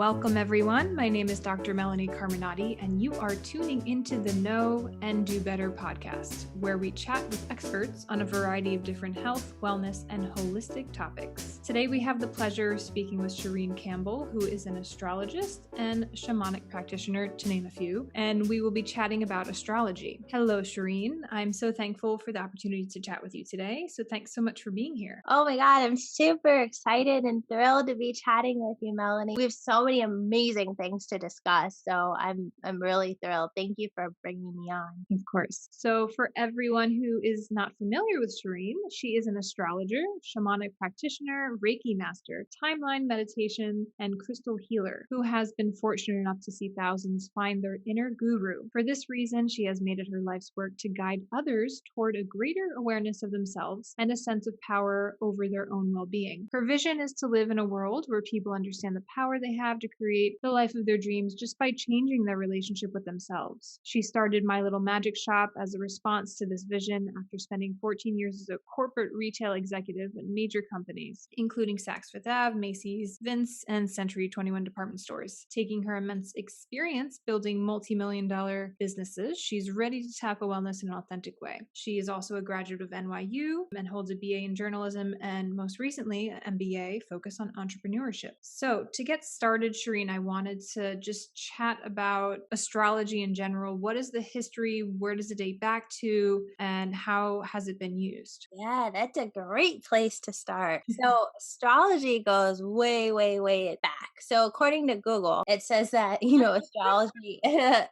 Welcome, everyone. My name is Dr. Melanie Carminati, and you are tuning into the Know and Do Better podcast, where we chat with experts on a variety of different health, wellness, and holistic topics. Today, we have the pleasure of speaking with Shereen Campbell, who is an astrologist and shamanic practitioner, to name a few, and we will be chatting about astrology. Hello, Shereen. I'm so thankful for the opportunity to chat with you today, so thanks so much for being here. Oh my God, I'm super excited and thrilled to be chatting with you, Melanie. We have so many amazing things to discuss, so I'm really thrilled. Thank you for bringing me on. Of course. So for everyone who is not familiar with Shereen, she is an astrologer, shamanic practitioner, Reiki master, timeline meditation, and crystal healer who has been fortunate enough to see thousands find their inner guru. For this reason, she has made it her life's work to guide others toward a greater awareness of themselves and a sense of power over their own well-being. Her vision is to live in a world where people understand the power they have to create the life of their dreams just by changing their relationship with themselves. She started My Little Magic Shop as a response to this vision after spending 14 years as a corporate retail executive at major companies, including Saks Fifth Ave, Macy's, Vince, and Century 21 department stores. Taking her immense experience building multi-million-dollar businesses, she's ready to tackle wellness in an authentic way. She is also a graduate of NYU and holds a BA in journalism and most recently an MBA focused on entrepreneurship. So to get started, Shereen, I wanted to just chat about astrology in general. What is the history? Where does it date back to? And how has it been used? Yeah, that's a great place to start. So astrology goes way, way, way back. So according to Google, it says that, astrology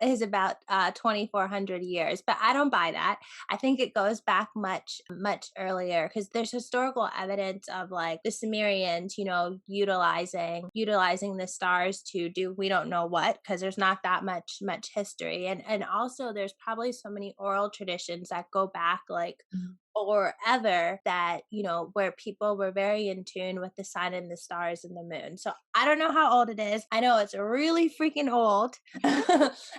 is about 2,400 years, but I don't buy that. I think it goes back much, much earlier because there's historical evidence of like the Sumerians, utilizing the stars to do we don't know what because there's not that much history, and also there's probably so many oral traditions that go back like forever that where people were very in tune with the sun and the stars and the moon. So I don't know how old it is. I know it's really freaking old.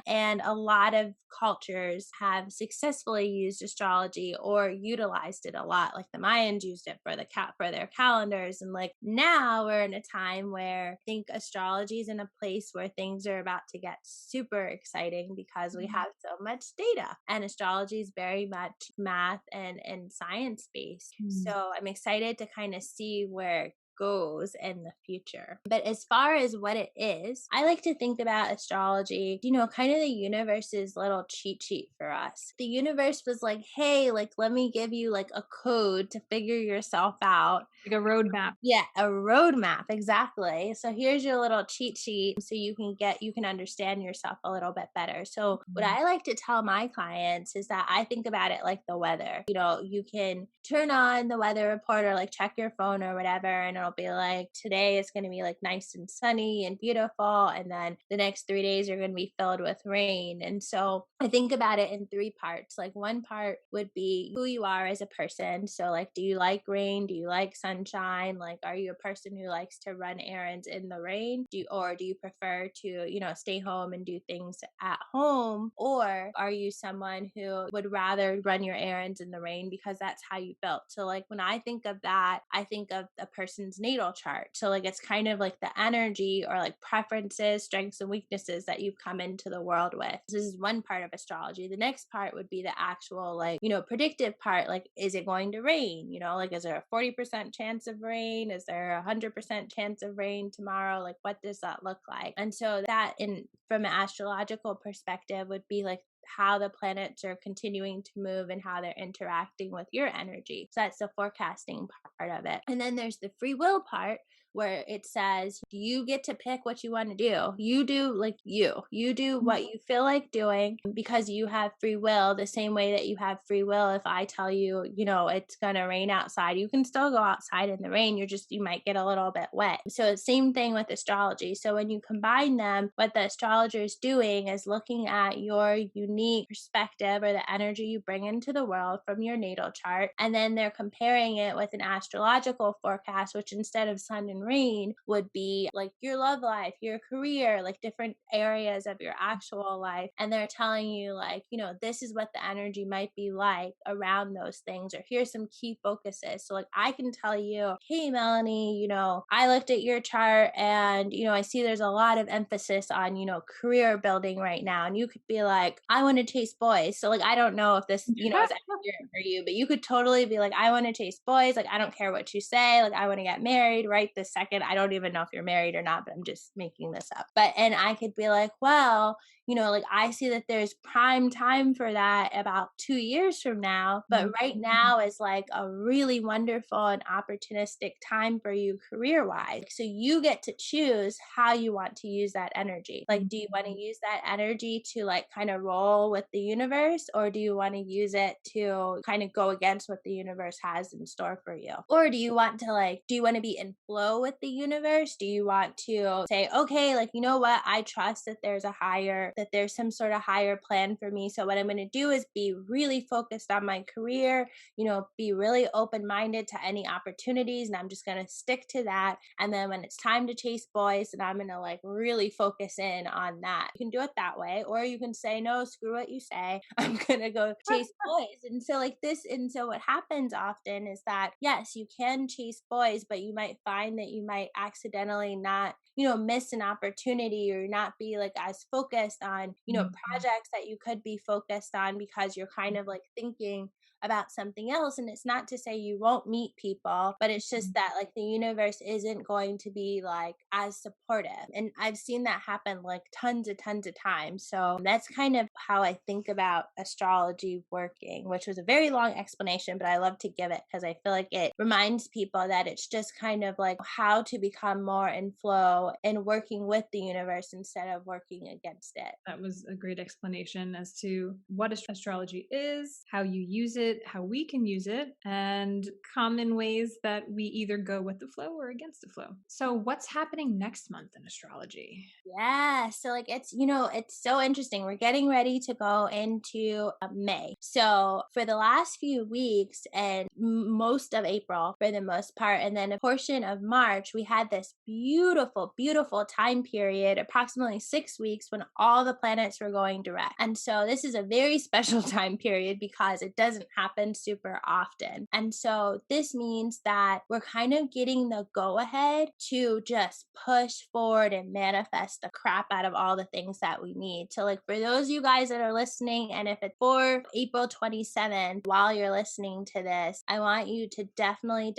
And a lot of cultures have successfully used astrology or utilized it a lot. Like the Mayans used it for for their calendars, and like now we're in a time where I think astrology is in a place where things are about to get super exciting because we have so much data, and astrology is very much math and science based. So I'm excited to kind of see where it goes in the future. But as far as what it is, I like to think about astrology, kind of the universe's little cheat sheet for us. The universe was like, hey, like, let me give you like a code to figure yourself out. Like a roadmap. Yeah, a roadmap, exactly. So here's your little cheat sheet so you can understand yourself a little bit better. So what I like to tell my clients is that I think about it like the weather. You can turn on the weather report or like check your phone or whatever, and it'll be like today is going to be like nice and sunny and beautiful, and then the next 3 days are going to be filled with rain. And so I think about it in three parts. Like one part would be who you are as a person. So like, do you like rain? Do you like sunshine? Like, are you a person who likes to run errands in the rain? Do you prefer to, stay home and do things at home? Or are you someone who would rather run your errands in the rain because that's how you felt? So like when I think of that, I think of a person's natal chart. So like it's kind of like the energy or like preferences, strengths and weaknesses that you've come into the world with. This is one part of astrology. The next part would be the actual like, predictive part. Like, is it going to rain? Like, is there a 40% chance of rain? Is there 100% chance of rain tomorrow? Like, what does that look like? And so that from an astrological perspective would be like how the planets are continuing to move and how they're interacting with your energy. So that's the forecasting part of it. And then there's the free will part where it says you get to pick what you want to do. You do like you do what you feel like doing because you have free will, the same way that you have free will. If I tell you, it's going to rain outside, you can still go outside in the rain. You might get a little bit wet. So same thing with astrology. So when you combine them, what the astrologer is doing is looking at your unique unique perspective or the energy you bring into the world from your natal chart. And then they're comparing it with an astrological forecast, which instead of sun and rain would be like your love life, your career, like different areas of your actual life. And they're telling you, like, this is what the energy might be like around those things, or here's some key focuses. So, like, I can tell you, hey, Melanie, I looked at your chart and, I see there's a lot of emphasis on, career building right now. And you could be like, I want to chase boys. So, like, I don't know if this, is accurate for you, but you could totally be like, I want to chase boys. Like, I don't care what you say. Like, I want to get married right this second. I don't even know if you're married or not, but I'm just making this up. And I could be like, well, like, I see that there's prime time for that about 2 years from now. But right now is like a really wonderful and opportunistic time for you career wise. So you get to choose how you want to use that energy. Like, do you want to use that energy to like kind of roll with the universe, or do you want to use it to kind of go against what the universe has in store for you? Or do you want to be in flow with the universe? Do you want to say, okay, like, you know what? I trust that there's some sort of higher plan for me. So what I'm going to do is be really focused on my career, be really open-minded to any opportunities, and I'm just going to stick to that. And then when it's time to chase boys, then I'm going to like really focus in on that. You can do it that way, or you can say, no, screw what you say. I'm going to go chase boys. And so what happens often is that, yes, you can chase boys, but you might find that you might accidentally not miss an opportunity, or not be like as focused on projects that you could be focused on, because you're kind of like thinking about something else. And it's not to say you won't meet people, but it's just that like the universe isn't going to be like as supportive. And I've seen that happen like tons of times. So that's kind of how I think about astrology working, which was a very long explanation, but I love to give it because I feel like it reminds people that it's just kind of like how to become more in flow and working with the universe instead of working against it. That was a great explanation as to what astrology is, how you use it, how we can use it, and common ways that we either go with the flow or against the flow. So, what's happening next month in astrology? Yeah, so like it's so interesting. We're getting ready to go into May. So for the last few weeks and most of April for the most part, and then a portion of March, we had this beautiful time period, approximately 6 weeks, when all the planets were going direct. And so this is a very special time period because it doesn't happen super often. And so this means that we're kind of getting the go ahead to just push forward and manifest the crap out of all the things that we need. So like for those of you guys that are listening, and if it's for April 27th, while you're listening to this, I want you to definitely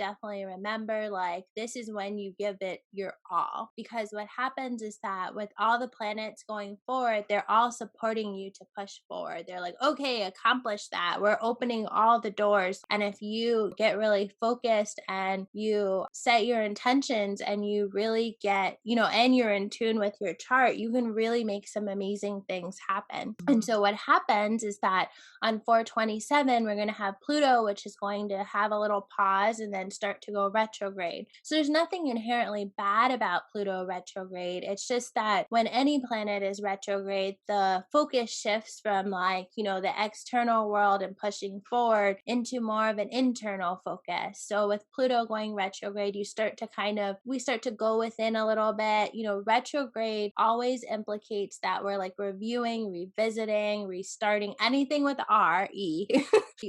remember, like, this is when you give it your all. Because what happens is that with all the planets going forward, they're all supporting you to push forward. They're like, okay, accomplish that. We're opening all the doors. And if you get really focused and you set your intentions and you really get, and you're in tune with your chart, you can really make some amazing things happen. And so what happens is that on 427, we're going to have Pluto, which is going to have a little pause and then start to go retrograde. So there's nothing inherently bad about Pluto retrograde. It's just that when any planet is retrograde, the focus shifts from like, the external world and pushing forward into more of an internal focus. So with Pluto going retrograde, we start to go within a little bit. Retrograde always implicates that we're like reviewing, revisiting, restarting, anything with RE,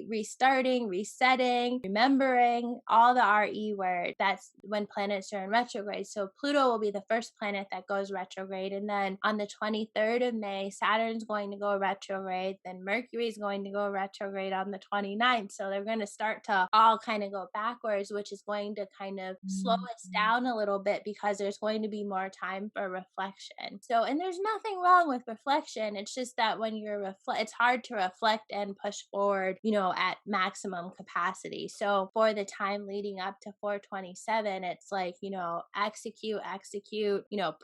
restarting, resetting, remembering, all the RE word. That's when planets are in retrograde. So Pluto will be the first planet that goes retrograde. And then on the 23rd of May, Saturn's going to go retrograde. Then Mercury is going to go retrograde on the 29th. So they're going to start to all kind of go backwards, which is going to kind of slow us down a little bit because there's going to be more time for reflection. So, and there's nothing wrong with reflection. It's just that when you're it's hard to reflect and push forward, at maximum capacity. intensity. So for the time leading up to 427, it's like, execute,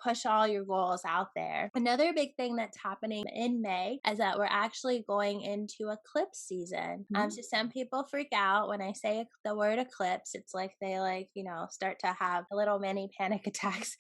push all your goals out there. Another big thing that's happening in May is that we're actually going into eclipse season. So some people freak out when I say the word eclipse. It's like they start to have a little mini panic attacks.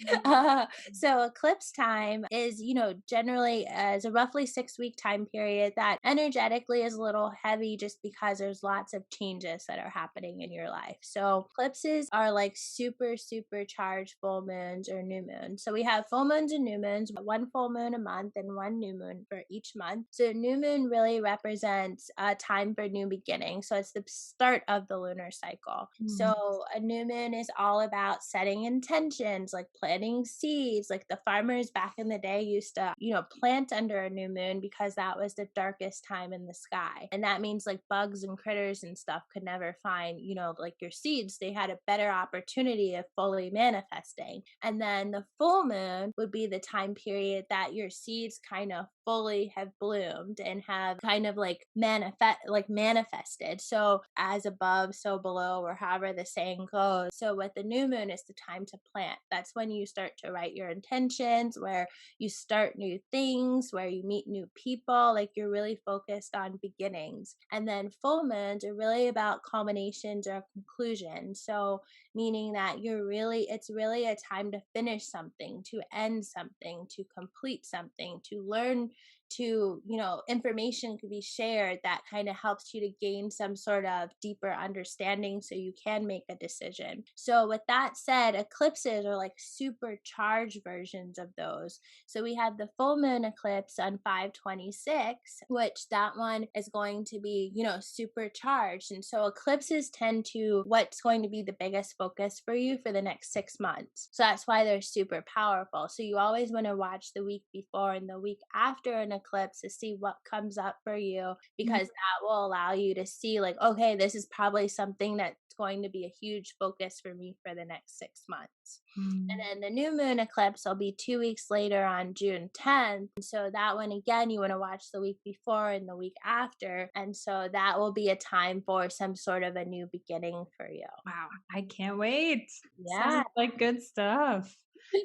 So eclipse time is, generally as a roughly 6 week time period that energetically is a little heavy just because there's lots of changes that are happening in your life. So eclipses are like super, super charged full moons or new moons. So we have full moons and new moons, one full moon a month and one new moon for each month. So new moon really represents a time for new beginning. So it's the start of the lunar cycle. So a new moon is all about setting intentions, like planting seeds. Like the farmers back in the day used to, plant under a new moon because that was the darkest time in the sky. And that means like bugs and critters and stuff could never find, like your seeds. They had a better opportunity of fully manifesting. And then the full moon would be the time period that your seeds kind of fully have bloomed and have kind of like manifested. So as above, so below, or however the saying goes. So with the new moon is the time to plant. That's when you start to write your intentions, where you start new things, where you meet new people, like you're really focused on beginnings. And then full moons are really about culminations or conclusions. So meaning that it's really a time to finish something, to end something, to complete something, to learn, to information could be shared that kind of helps you to gain some sort of deeper understanding so you can make a decision. So with that said, eclipses are like supercharged versions of those. So we have the full moon eclipse on 5/26, which that one is going to be supercharged. And so eclipses tend to what's going to be the biggest focus for you for the next 6 months. So that's why they're super powerful. So you always want to watch the week before and the week after an eclipse to see what comes up for you, because that will allow you to see like, okay, this is probably something that's going to be a huge focus for me for the next 6 months. And then the new moon eclipse will be 2 weeks later on June 10th. So that one, again, you want to watch the week before and the week after. And so that will be a time for some sort of a new beginning for you. Wow, I can't wait. Yeah. Sounds like good stuff.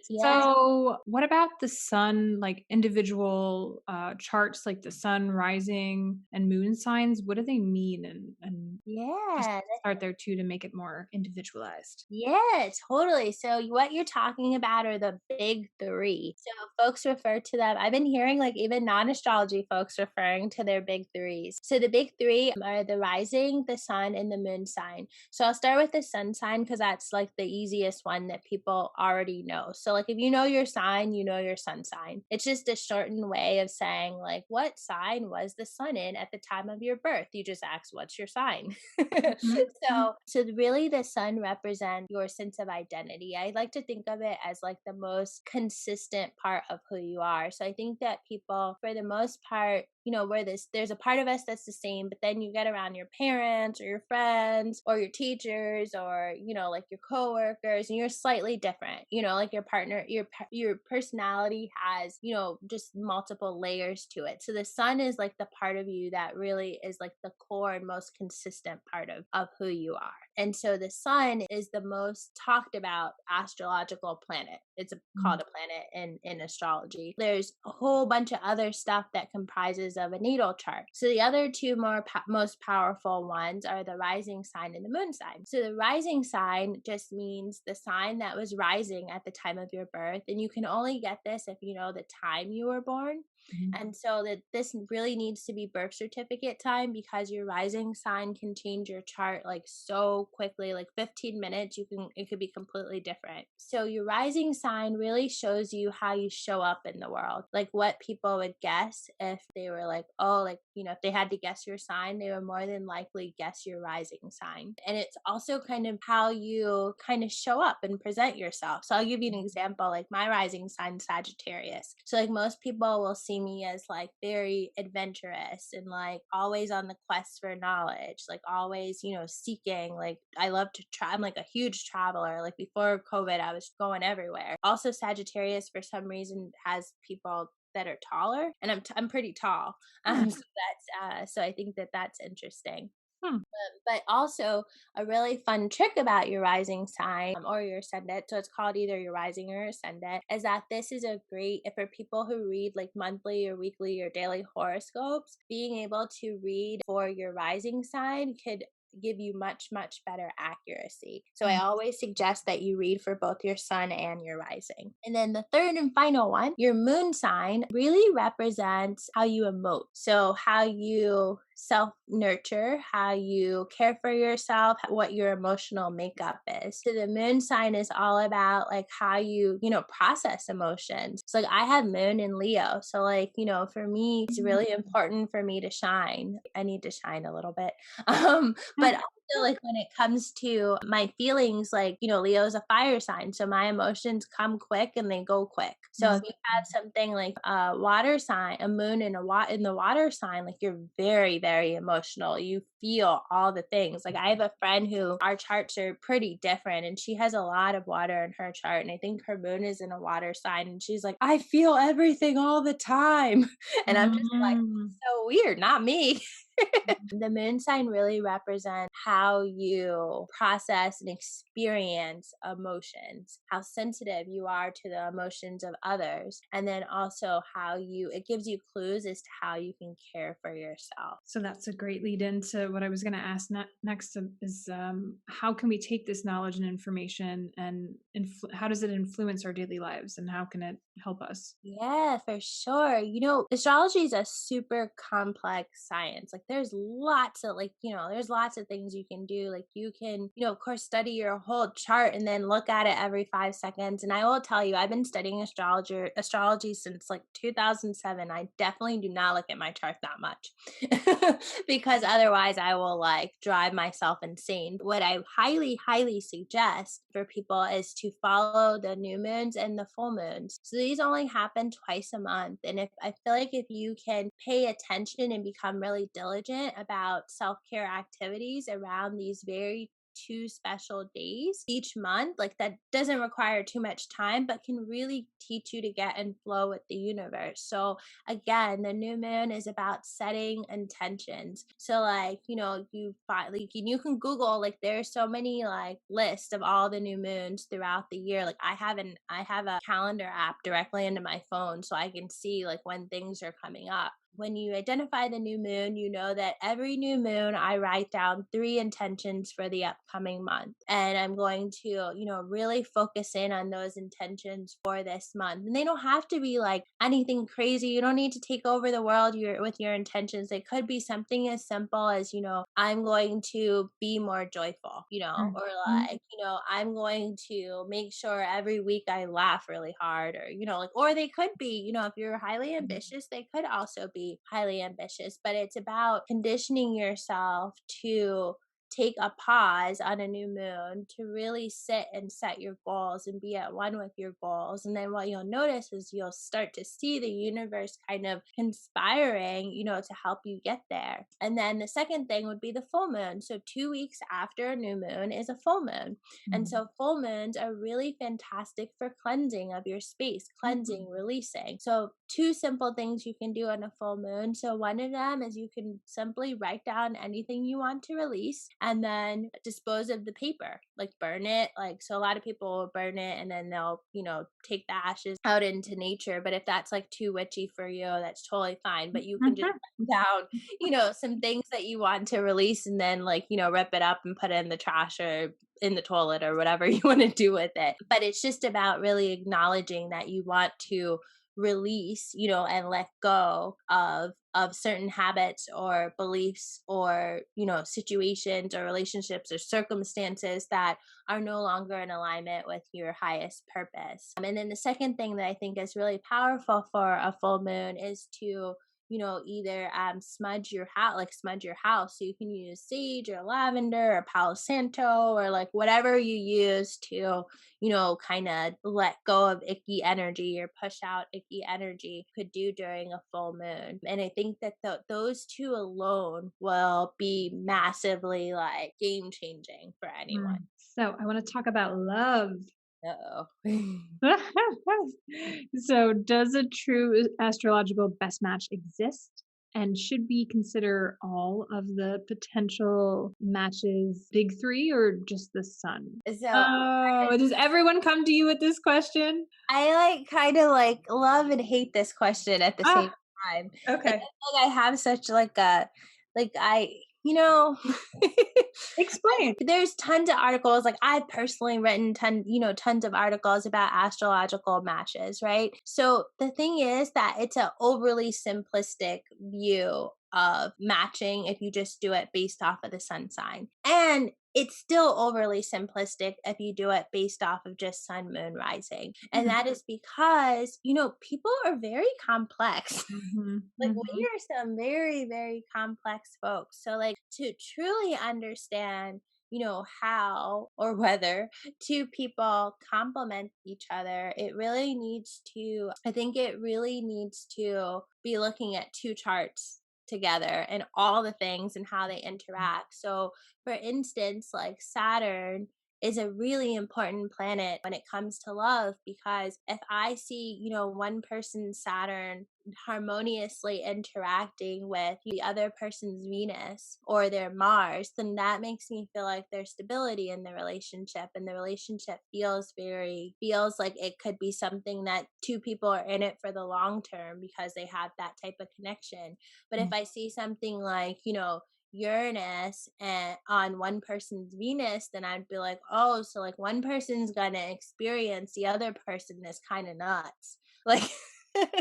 Yeah. So, what about the sun, like individual charts, like the sun, rising, and moon signs? What do they mean? And just Yeah. start there too to make it more individualized. Yeah, totally. So what you're talking about are the big three. So folks refer to them. I've been hearing like even non-astrology folks referring to their big threes. So the big three are the rising, the sun, and the moon sign. So I'll start with the sun sign because that's like the easiest one that people already know. So like if you know your sign, you know your sun sign. It's just a shortened way of saying like what sign was the sun in at the time of your birth. You just ask what's your sign. Mhm. So really the sun represents your sense of identity. I like to think of it as like the most consistent part of who you are. So I think that people, for the most part, where there's a part of us that's the same, but then you get around your parents or your friends or your teachers or, like your coworkers, and you're slightly different, like your partner, your personality has, just multiple layers to it. So the sun is like the part of you that really is like the core and most consistent part of who you are. And so the sun is the most talked about astrological planet. It's called a planet in astrology. There's a whole bunch of other stuff that comprises of a natal chart. So the other two most powerful ones are the rising sign and the moon sign. So the rising sign just means the sign that was rising at the time of your birth. And you can only get this if you know the time you were born. And so that this really needs to be birth certificate time, because your rising sign can change your chart like so quickly, like 15 minutes, it could be completely different. So your rising sign really shows you how you show up in the world, like what people would guess if they were like, oh, like, if they had to guess your sign, they would more than likely guess your rising sign. And it's also kind of how you kind of show up and present yourself. So I'll give you an example. Like my rising sign Sagittarius. So like most people will see me as like very adventurous and like always on the quest for knowledge, like always, seeking. Like I love to try. I'm like a huge traveler. Like before COVID, I was going everywhere. Also, Sagittarius for some reason has people that are taller, and I'm pretty tall. So that's so I think that that's interesting. Hmm. But also a really fun trick about your rising sign or your ascendant, so it's called either your rising or ascendant, is that this is a great for people who read like monthly or weekly or daily horoscopes. Being able to read for your rising sign could give you much better accuracy. So I Mm. always suggest that you read for both your sun and your rising. And then the third and final one, your moon sign really represents how you emote. So how you self nurture, how you care for yourself, what your emotional makeup is. So the moon sign is all about like how you process emotions. So like I have moon in Leo. So like for me, it's really important for me to shine. I need to shine a little bit. But also like when it comes to my feelings, like Leo is a fire sign. So my emotions come quick and they go quick. So if Mm. you have something like a water sign, a moon in in the water sign, like you're very emotional. You feel all the things. Like I have a friend who our charts are pretty different and she has a lot of water in her chart. And I think her moon is in a water sign. And she's like, I feel everything all the time. And I'm just like, Mm. so weird, not me. The moon sign really represents how you process and experience emotions, how sensitive you are to the emotions of others, and then also it gives you clues as to how you can care for yourself. So that's a great lead into what I was going to ask next is how can we take this knowledge and information and how does it influence our daily lives and how can it help us? Yeah, for sure. Astrology is a super complex science. Like there's lots of there's lots of things you can do. Like you can of course study your whole chart and then look at it every 5 seconds. And I will tell you, I've been studying astrology since like 2007. I definitely do not look at my chart that much. Because otherwise I will like drive myself insane. What I highly suggest for people is to follow the new moons and the full moons. So these only happen twice a month. And if I feel like if you can pay attention and become really diligent about self-care activities around these very two special days each month, like that doesn't require too much time, but can really teach you to get in flow with the universe. So again, the new moon is about setting intentions. So you find like you can Google, like there's so many like lists of all the new moons throughout the year. Like I have a calendar app directly into my phone so I can see like when things are coming up. When you identify the new moon, you know that every new moon I write down 3 intentions for the upcoming month. And I'm going to really focus in on those intentions for this month. And they don't have to be like anything crazy. You don't need to take over the world with your intentions. They could be something as simple as I'm going to be more joyful, or Mhm. I'm going to make sure every week I laugh really hard, or like, or they could be if you're highly ambitious, they could also be highly ambitious, but it's about conditioning yourself to take a pause on a new moon to really sit and set your goals and be at one with your goals. And then what you'll notice is you'll start to see the universe kind of conspiring to help you get there. And then the second thing would be the full moon. So 2 weeks after a new moon is a full moon. And Mhm. so full moons are really fantastic for cleansing of your space, cleansing, releasing. So two simple things you can do on a full moon. So one of them is you can simply write down anything you want to release and then dispose of the paper, like burn it. Like, so a lot of people will burn it and then they'll take the ashes out into nature. But if that's like too witchy for you, that's totally fine. But you can just write down some things that you want to release and then rip it up and put it in the trash or in the toilet or whatever you want to do with it. But it's just about really acknowledging that you want to release and let go of certain habits or beliefs or situations or relationships or circumstances that are no longer in alignment with your highest purpose. And then the second thing that I think is really powerful for a full moon is to either smudge your house. So you can use sage or lavender or Palo Santo or like whatever you use to kind of let go of icky energy or push out icky energy could do during a full moon. And I think that those two alone will be massively like game changing for anyone. So I want to talk about love. Oh. So does a true astrological best match exist? And should we consider all of the potential matches big three or just the sun? So Oh, does everyone come to you with this question? I like kind of like love and hate this question at the same Ah, time. Like okay. I feel like I have such like a like I you know Explain. there's tons of articles like I've personally written tons of articles about astrological matches, right? So the thing is that it's an overly simplistic view of matching if you just do it based off of the sun sign. And it's still overly simplistic if you do it based off of just sun moon rising. And Mm. that is because, people are very complex. Mhm, Like mhm, we are some very, very complex folks. So like to truly understand, how or whether two people complement each other, I think it really needs to be looking at two charts together and all the things and how they interact. So for instance, like Saturn is a really important planet when it comes to love, because if I see, one person's Saturn harmoniously interacting with the other person's Venus or their Mars, then that makes me feel like there's stability in the relationship, and the relationship feels like it could be something that two people are in it for the long term because they have that type of connection. But if mm, I see something like, Uranus and on one person's Venus, then I'd be like, oh, so like one person's gonna experience the other person is kind of nuts. Like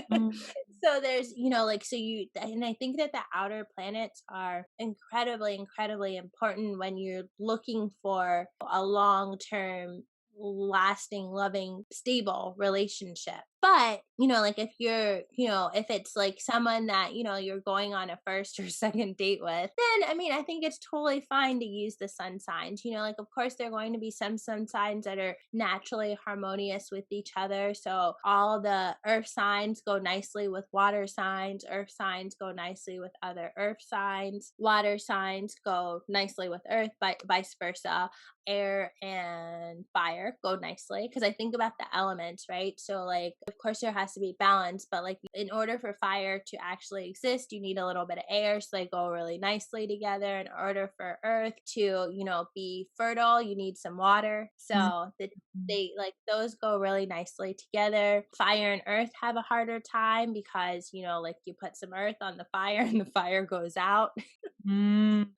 mm, so there's, and I think that the outer planets are incredibly, incredibly important when you're looking for a long term, lasting, loving, stable relationship. But, like if if it's like someone that, you're going on a first or second date with, then I think it's totally fine to use the sun signs. Like of course there are going to be some sun signs that are naturally harmonious with each other. So all the earth signs go nicely with water signs, earth signs go nicely with other earth signs, water signs go nicely with earth, vice versa. Air and fire go nicely, because I think about the elements, right? So like of course there has to be balance, but like in order for fire to actually exist, you need a little bit of air, so they go really nicely together. In order for earth to, be fertile, you need some water. mm, So mm, they like those go really nicely together. Fire and earth have a harder time because, like you put some earth on the fire and the fire goes out. mm.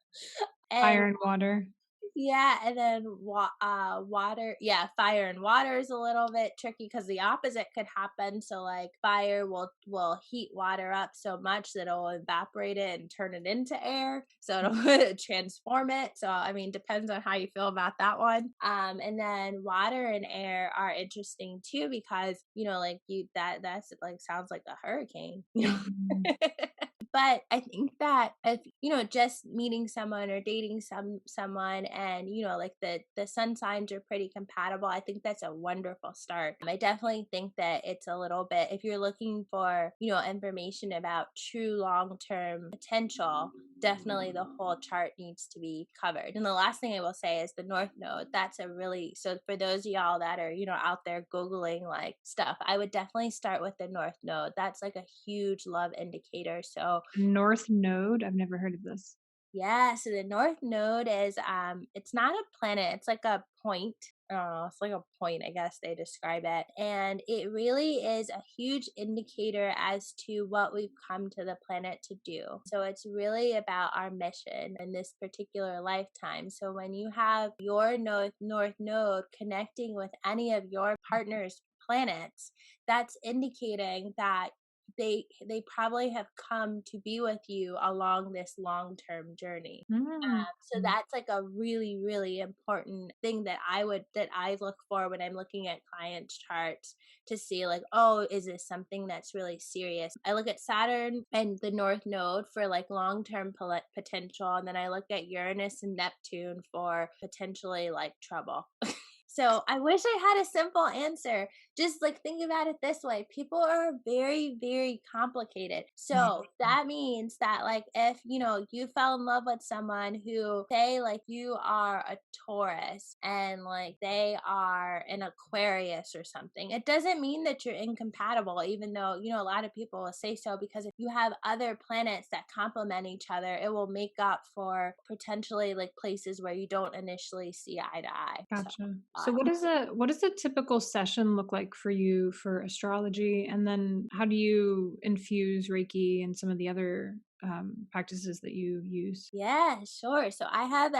And Fire and water. yeah, and then water, yeah, fire and water is a little bit tricky because the opposite could happen. So like fire will heat water up so much that it'll evaporate it and turn it into air. So it'll transform it. So depends on how you feel about that one. And then water and air are interesting too because like that's like sounds like a hurricane. Mm, But I think that if just meeting someone or dating someone, and like the sun signs are pretty compatible, I think that's a wonderful start. I definitely think that it's a little bit, if you're looking for information about true long-term potential, definitely the whole chart needs to be covered. And the last thing I will say is the north node. That's a really, so for those of y'all that are out there googling like stuff, I would definitely start with the north node. That's like a huge love indicator. So North Node? I've never heard of this. yeah, so the North Node is it's not a planet, it's like a point. I don't know, it's like a point, I guess they describe it. And it really is a huge indicator as to what we've come to the planet to do. So it's really about our mission in this particular lifetime. So when you have your North Node connecting with any of your partner's planets, that's indicating that they probably have come to be with you along this long-term journey. Mm, So that's like a really, really important thing that I look for when I'm looking at clients' charts, to see like, oh, is this something that's really serious? I look at Saturn and the North Node for like long-term potential, and then I look at Uranus and Neptune for potentially like trouble. So I wish I had a simple answer. Just like think about it this way. People are very, very complicated. Mm. So that means that like if you fell in love with someone who say like you are a Taurus and like they are an Aquarius or something, it doesn't mean that you're incompatible, even though, a lot of people will say so, because if you have other planets that complement each other, it will make up for potentially like places where you don't initially see eye to eye. So Gotcha. uh, So what does a typical session look like for you for astrology? And then how do you infuse Reiki and some of the other practices that you use? Yeah, sure. So I have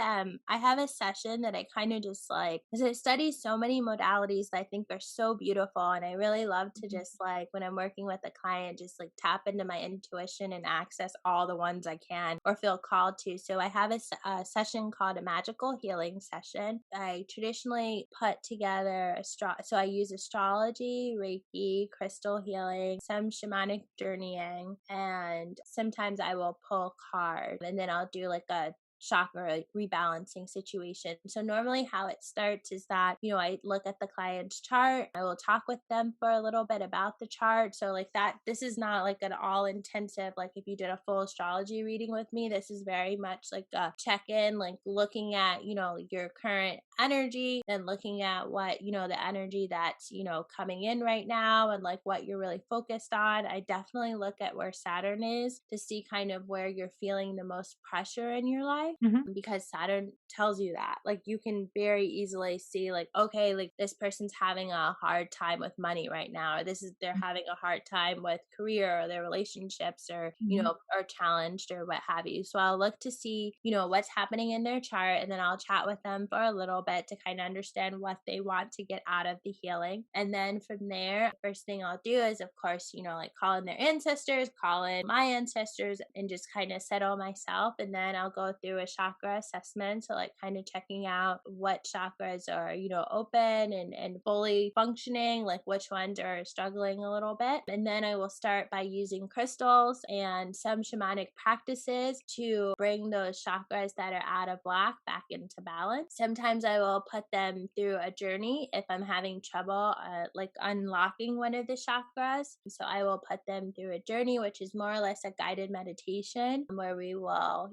a session that I kind of just like, because I study so many modalities that I think are so beautiful, and I really love to Mhm. just like when I'm working with a client, just like tap into my intuition and access all the ones I can or feel called to. So I have a session called a magical healing session. I traditionally put together so I use astrology, Reiki, crystal healing, some shamanic journeying, and sometimes I will pull cards, and then I'll do like a chakra rebalancing situation. So normally how it starts is that, I look at the client's chart. I will talk with them for a little bit about the chart. So like that, this is not like an all intensive, like if you did a full astrology reading with me, this is very much like a check in, like looking at, your current energy and looking at what, the energy that's, coming in right now and like what you're really focused on. I definitely look at where Saturn is to see kind of where you're feeling the most pressure in your life, Mhm. because Saturn tells you that. Like you can very easily see like, okay, like this person's having a hard time with money right now, or they're having a hard time with career or their relationships, or, Mhm. are challenged or what have you. So I'll look to see, what's happening in their chart, and then I'll chat with them for a little bit to kind of understand what they want to get out of the healing. And then from there, first thing I'll do is, of course, like call in their ancestors, call in my ancestors, and just kind of settle myself. And then I'll go through a chakra assessment. So, like, kind of checking out what chakras are, open and fully functioning, like which ones are struggling a little bit. And then I will start by using crystals and some shamanic practices to bring those chakras that are out of whack back into balance. Sometimes I will put them through a journey if I'm having trouble, like unlocking one of the chakras. So I will put them through a journey, which is more or less a guided meditation where we will,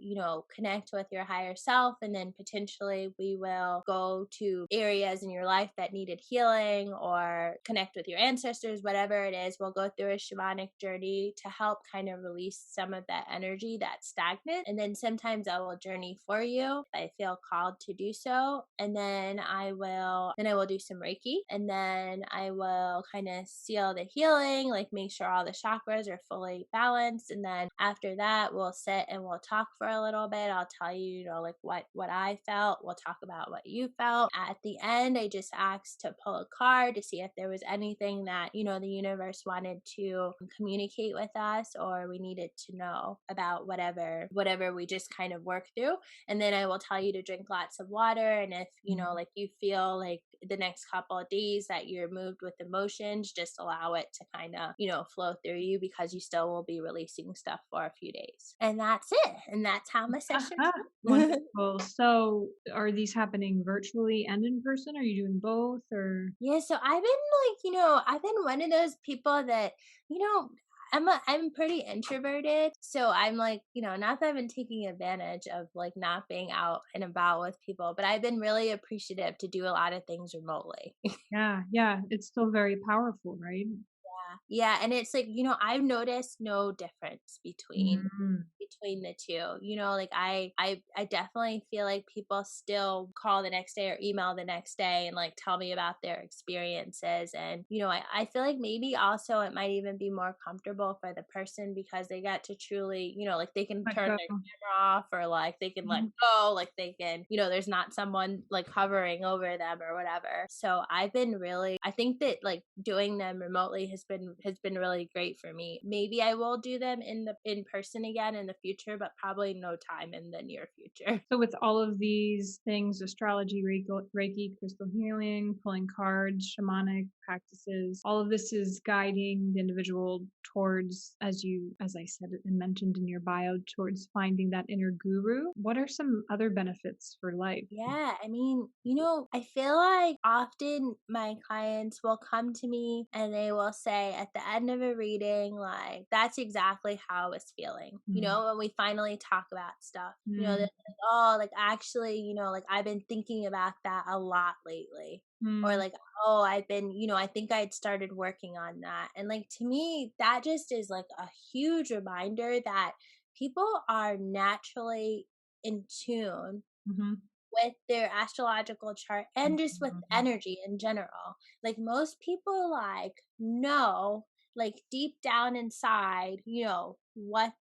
connect with your higher self. And then potentially we will go to areas in your life that needed healing or connect with your ancestors, whatever it is. We'll go through a shamanic journey to help kind of release some of that energy that's stagnant. And then sometimes I will journey for you if I feel called to do so. And then I will do some Reiki, and then I will kind of seal the healing, like make sure all the chakras are fully balanced. And then after that, we'll sit and we'll talk for a little bit. I'll tell you, like what I felt. We'll talk about what you felt. At the end, I just asked to pull a card to see if there was anything that, the universe wanted to communicate with us, or we needed to know about whatever we just kind of work through. And then I will tell you to drink lots of water. And if, like you feel like the next couple of days that you're moved with emotions, just allow it to kind of, flow through you, because you still will be releasing stuff for a few days. And that's it. And that's how my sessions go. Wonderful. So, are these happening virtually and in person? Are you doing both or? Yeah, so I've been like, I've been one of those people that, you know, I'm pretty introverted. So I'm like, not that I've been taking advantage of like not being out and about with people, but I've been really appreciative to do a lot of things remotely. Yeah, yeah, it's still very powerful, right? Yeah, and it's like, I've noticed no difference Mm. between the two. Like I definitely feel like people still call the next day or email the next day and like tell me about their experiences. And I feel like maybe also it might even be more comfortable for the person because they get to truly, like they can Let turn go. their camera off, or like they can let Mhm. go, like they can, there's not someone like hovering over them or whatever. So I think that like doing them remotely has been really great for me. Maybe I will do them in person again in the future, but probably no time in the near future. So with all of these things, astrology, Reiki, crystal healing, pulling cards, shamanic practices, all of this is guiding the individual towards, as I said and mentioned in your bio, towards finding that inner guru. What are some other benefits for life? Yeah, I mean, I feel like often my clients will come to me and they will say at the end of a reading, like, that's exactly how I was feeling. Mm, When we finally talk about stuff, they're mm, like, oh, like, actually, like, I've been thinking about that a lot lately. Or mm, like, oh, I've been, I think I'd started working on that. And like, to me, that just is like a huge reminder that people are naturally in tune mhm, with their astrological chart and just with mhm, energy in general. Like most people like know like deep down inside,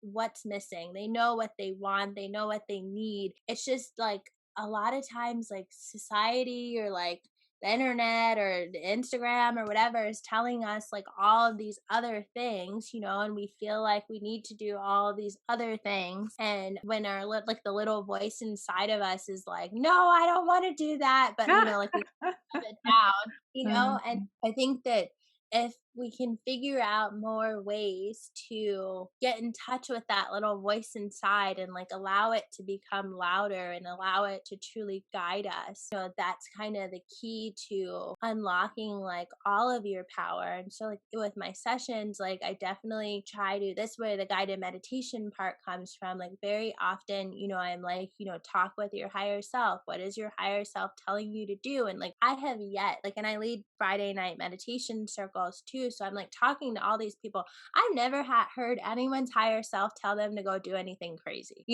what's missing. They know what they want, they know what they need. It's just like a lot of times like society or like the internet or the Instagram or whatever is telling us like all of these other things, and we feel like we need to do all of these other things. And when like the little voice inside of us is like, no, I don't want to do that. But, like we shut it down, and um, I think that if we can figure out more ways to get in touch with that little voice inside and like allow it to become louder and allow it to truly guide us, that's kind of the key to unlocking like all of your power. And so like with my sessions, like I definitely try to, this where the guided meditation part comes from. Like very often, I'm like, talk with your higher self. What is your higher self telling you to do? And like I have yet, like, and I lead Friday night meditation circles too. So I'm like talking to all these people. I've never heard anyone's higher self tell them to go do anything crazy,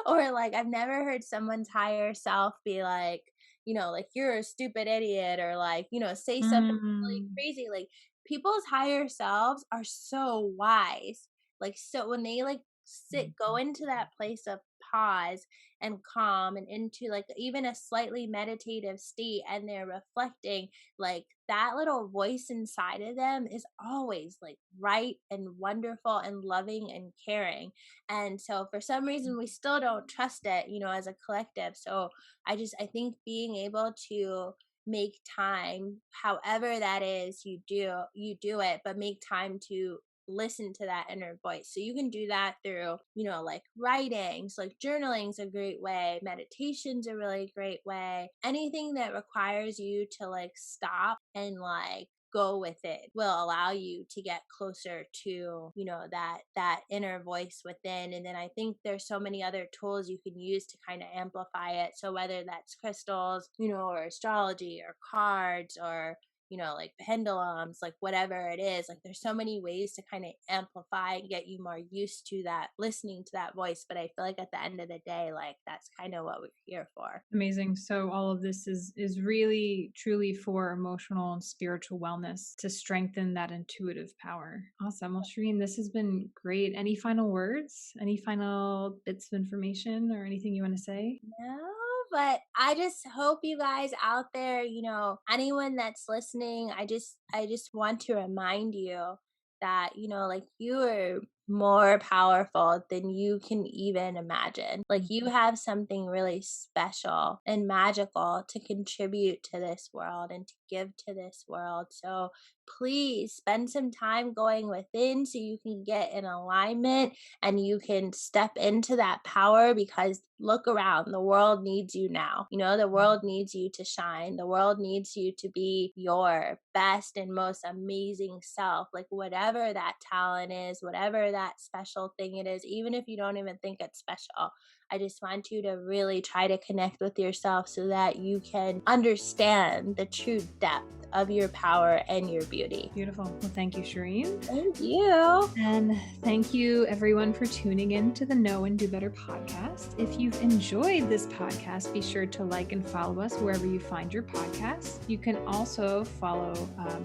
or like I've never heard someone's higher self be like, like you're a stupid idiot or like, say something really mm, crazy. Like people's higher selves are so wise. Like, so when they like go into that place of pause and calm and into like even a slightly meditative state and they're reflecting, like that little voice inside of them is always like right and wonderful and loving and caring. And so for some reason we still don't trust it, as a collective. So I think being able to make time, however that is, you do it, but make time to listen to that inner voice. So you can do that through, like writings, like journaling's a great way, meditation's a really great way. Anything that requires you to like stop and like go with it will allow you to get closer to, that inner voice within. And then I think there's so many other tools you can use to kind of amplify it. So whether that's crystals, or astrology or cards or like pendulums, like whatever it is, like there's so many ways to kind of amplify and get you more used to that, listening to that voice. But I feel like at the end of the day, like that's kind of what we're here for. amazing. So all of this is really truly for emotional and spiritual wellness to strengthen that intuitive power. Awesome. Well, Shereen, this has been great. Any final words? Any final bits of information or anything you want to say? No, but I just hope you guys out there, anyone that's listening, I just want to remind you that, like you are more powerful than you can even imagine. Like you have something really special and magical to contribute to this world and to give to this world. So please spend some time going within so you can get in alignment and you can step into that power, because look around, the world needs you now. The world needs you to shine. The world needs you to be your best and most amazing self, like whatever that talent is, whatever that special thing it is, even if you don't even think it's special. I just want you to really try to connect with yourself so that you can understand the true depth of your power and your beauty. Beautiful. Well, thank you, Shereen. Thank you. And thank you, everyone, for tuning in to the Know and Do Better podcast. If you've enjoyed this podcast, be sure to like and follow us wherever you find your podcasts. You can also follow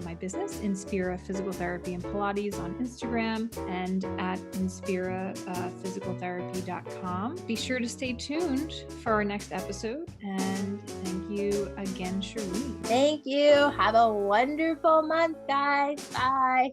my business, Inspira Physical Therapy and Pilates, on Instagram and at inspiraphysicaltherapy.com. Be sure to stay tuned for our next episode. And thank you again, Shereen. Thank you. Have a wonderful month, guys. Bye.